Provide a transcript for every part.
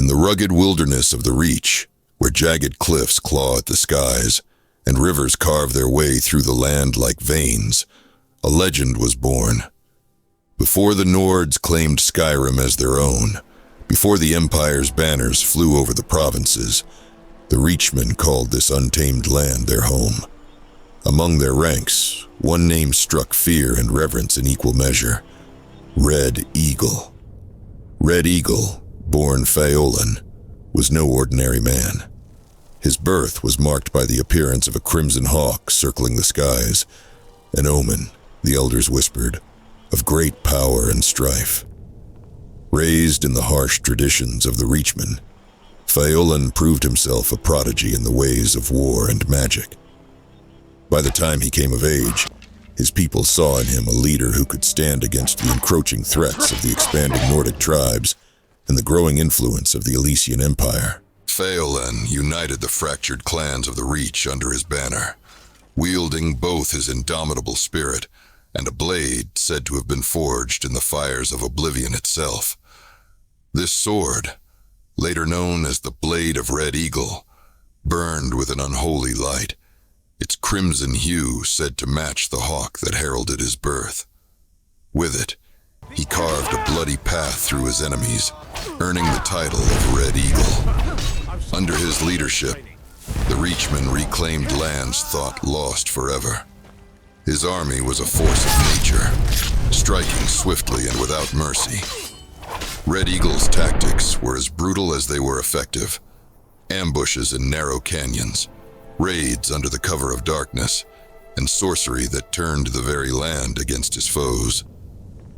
In the rugged wilderness of the Reach, where jagged cliffs claw at the skies, and rivers carve their way through the land like veins, a legend was born. Before the Nords claimed Skyrim as their own, before the Empire's banners flew over the provinces, the Reachmen called this untamed land their home. Among their ranks, one name struck fear and reverence in equal measure: Red Eagle. Red Eagle, born Faolan, was no ordinary man. His birth was marked by the appearance of a crimson hawk circling the skies, an omen, the elders whispered, of great power and strife. Raised in the harsh traditions of the Reachmen, Faolan proved himself a prodigy in the ways of war and magic. By the time he came of age, his people saw in him a leader who could stand against the encroaching threats of the expanding Nordic tribes and the growing influence of the Elysian Empire. Faolan united the fractured clans of the Reach under his banner, wielding both his indomitable spirit and a blade said to have been forged in the fires of oblivion itself. This sword, later known as the Blade of Red Eagle, burned with an unholy light, its crimson hue said to match the hawk that heralded his birth. With it, he carved a bloody path through his enemies, earning the title of Red Eagle. Under his leadership, the Reachmen reclaimed lands thought lost forever. His army was a force of nature, striking swiftly and without mercy. Red Eagle's tactics were as brutal as they were effective. Ambushes in narrow canyons, raids under the cover of darkness, and sorcery that turned the very land against his foes.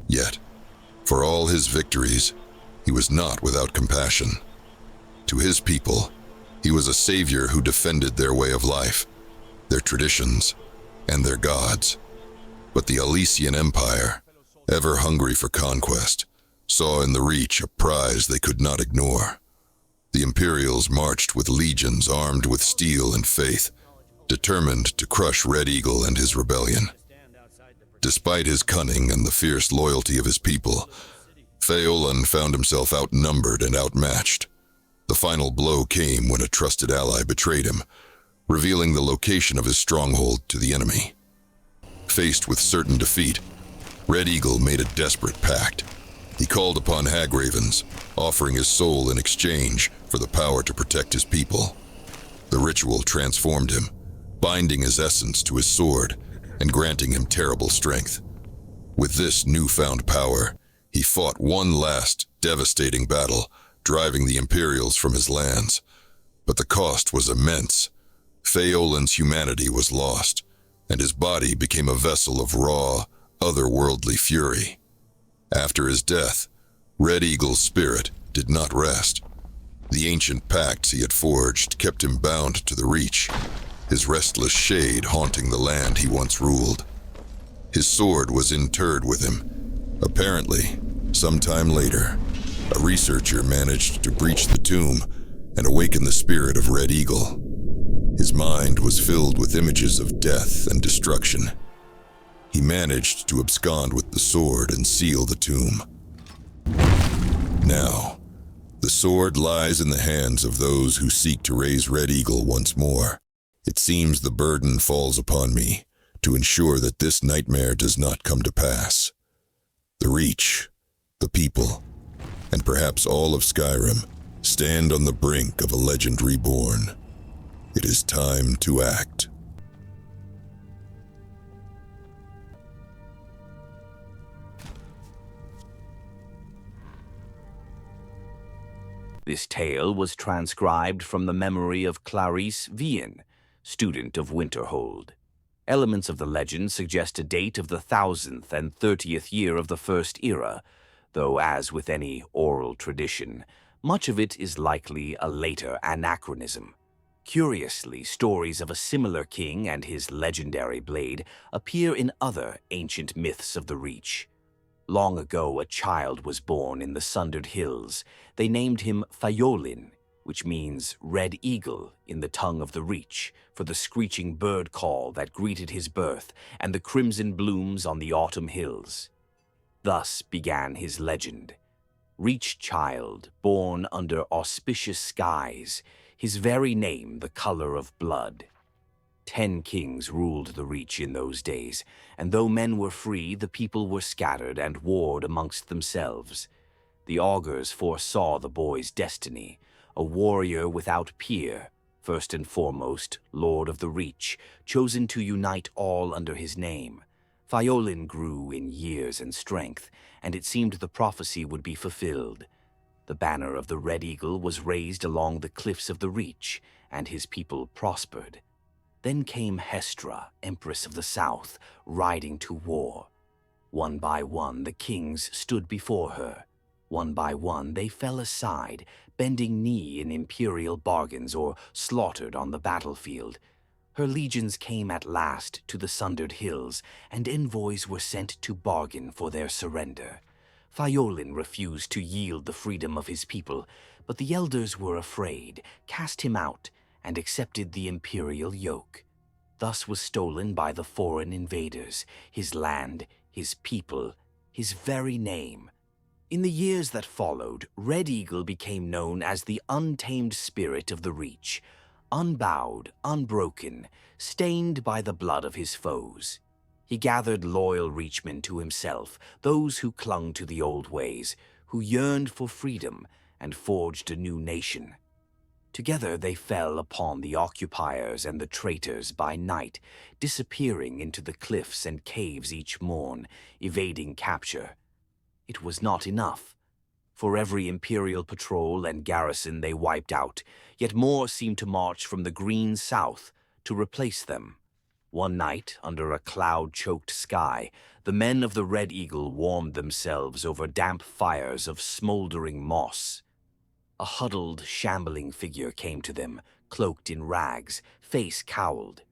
Yet, for all his victories, he was not without compassion. To his people, he was a savior who defended their way of life, their traditions, and their gods. But the Elysian Empire, ever hungry for conquest, saw in the Reach a prize they could not ignore. The Imperials marched with legions armed with steel and faith, determined to crush Red Eagle and his rebellion. Despite his cunning and the fierce loyalty of his people, Faolan found himself outnumbered and outmatched. The final blow came when a trusted ally betrayed him, revealing the location of his stronghold to the enemy. Faced with certain defeat, Red Eagle made a desperate pact. He called upon hag-ravens, offering his soul in exchange for the power to protect his people. The ritual transformed him, binding his essence to his sword and granting him terrible strength. With this newfound power, he fought one last devastating battle, driving the Imperials from his lands. But the cost was immense. Faolan's humanity was lost, and his body became a vessel of raw, otherworldly fury. After his death, Red Eagle's spirit did not rest. The ancient pacts he had forged kept him bound to the Reach, his restless shade haunting the land he once ruled. His sword was interred with him. Apparently, sometime later, a researcher managed to breach the tomb and awaken the spirit of Red Eagle. His mind was filled with images of death and destruction. He managed to abscond with the sword and seal the tomb. Now, the sword lies in the hands of those who seek to raise Red Eagle once more. It seems the burden falls upon me to ensure that this nightmare does not come to pass. The Reach, the people, and perhaps all of Skyrim stand on the brink of a legend reborn. It is time to act. This tale was transcribed from the memory of Clarice Vian, student of Winterhold. Elements of the legend suggest a date of the 1000th and 30th year of the First Era, though as with any oral tradition, much of it is likely a later anachronism. Curiously, stories of a similar king and his legendary blade appear in other ancient myths of the Reach. Long ago, a child was born in the Sundered Hills. They named him Faolan, which means Red Eagle in the tongue of the Reach, for the screeching bird call that greeted his birth and the crimson blooms on the autumn hills. Thus began his legend. Reach child, born under auspicious skies, his very name the color of blood. 10 kings ruled the Reach in those days, and though men were free, the people were scattered and warred amongst themselves. The augurs foresaw the boy's destiny, a warrior without peer, first and foremost, Lord of the Reach, chosen to unite all under his name. Faolan grew in years and strength, and it seemed the prophecy would be fulfilled. The banner of the Red Eagle was raised along the cliffs of the Reach, and his people prospered. Then came Hestra, Empress of the South, riding to war. One by one the kings stood before her. One by one they fell aside, bending knee in imperial bargains or slaughtered on the battlefield. Her legions came at last to the sundered hills, and envoys were sent to bargain for their surrender. Faolan refused to yield the freedom of his people, but the elders were afraid, cast him out, and accepted the imperial yoke. Thus was stolen by the foreign invaders his land, his people, his very name. In the years that followed, Red Eagle became known as the untamed spirit of the Reach, unbowed, unbroken, stained by the blood of his foes. He gathered loyal Reachmen to himself, those who clung to the old ways, who yearned for freedom and forged a new nation. Together they fell upon the occupiers and the traitors by night, disappearing into the cliffs and caves each morn, evading capture. It was not enough. For every imperial patrol and garrison they wiped out, yet more seemed to march from the green south to replace them. One night, under a cloud-choked sky, the men of the Red Eagle warmed themselves over damp fires of smoldering moss. A huddled, shambling figure came to them, cloaked in rags, face cowled.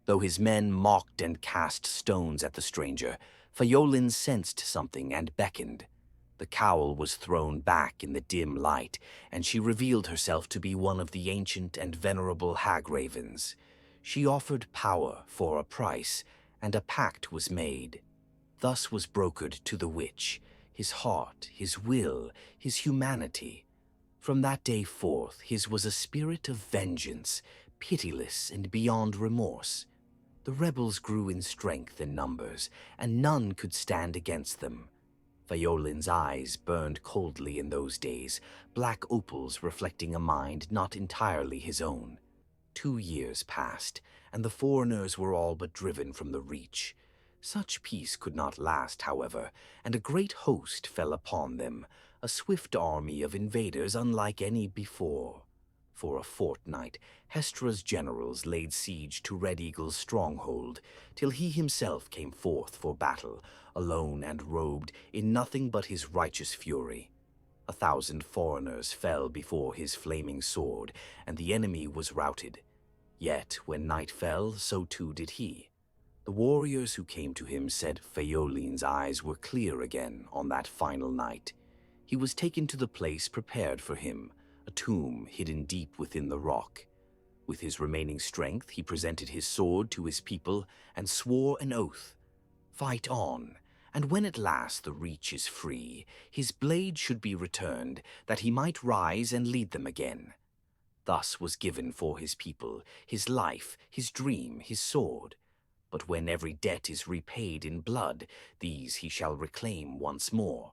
Though his men mocked and cast stones at the stranger, Faolan sensed something and beckoned. The cowl was thrown back in the dim light, and she revealed herself to be one of the ancient and venerable hag-ravens. She offered power for a price, and a pact was made. Thus was brokered to the witch, his heart, his will, his humanity. From that day forth, his was a spirit of vengeance, pitiless and beyond remorse. The rebels grew in strength and numbers, and none could stand against them. Faolan's eyes burned coldly in those days, black opals reflecting a mind not entirely his own. 2 years passed, and the foreigners were all but driven from the Reach. Such peace could not last, however, and a great host fell upon them, a swift army of invaders unlike any before. For a fortnight, Hestra's generals laid siege to Red Eagle's stronghold, till he himself came forth for battle, alone and robed in nothing but his righteous fury. 1,000 foreigners fell before his flaming sword, and the enemy was routed. Yet, when night fell, so too did he. The warriors who came to him said Faolan's eyes were clear again on that final night. He was taken to the place prepared for him, a tomb hidden deep within the rock. With his remaining strength, he presented his sword to his people and swore an oath. Fight on, and when at last the Reach is free, his blade should be returned, that he might rise and lead them again. Thus was given for his people, his life, his dream, his sword. But when every debt is repaid in blood, these he shall reclaim once more,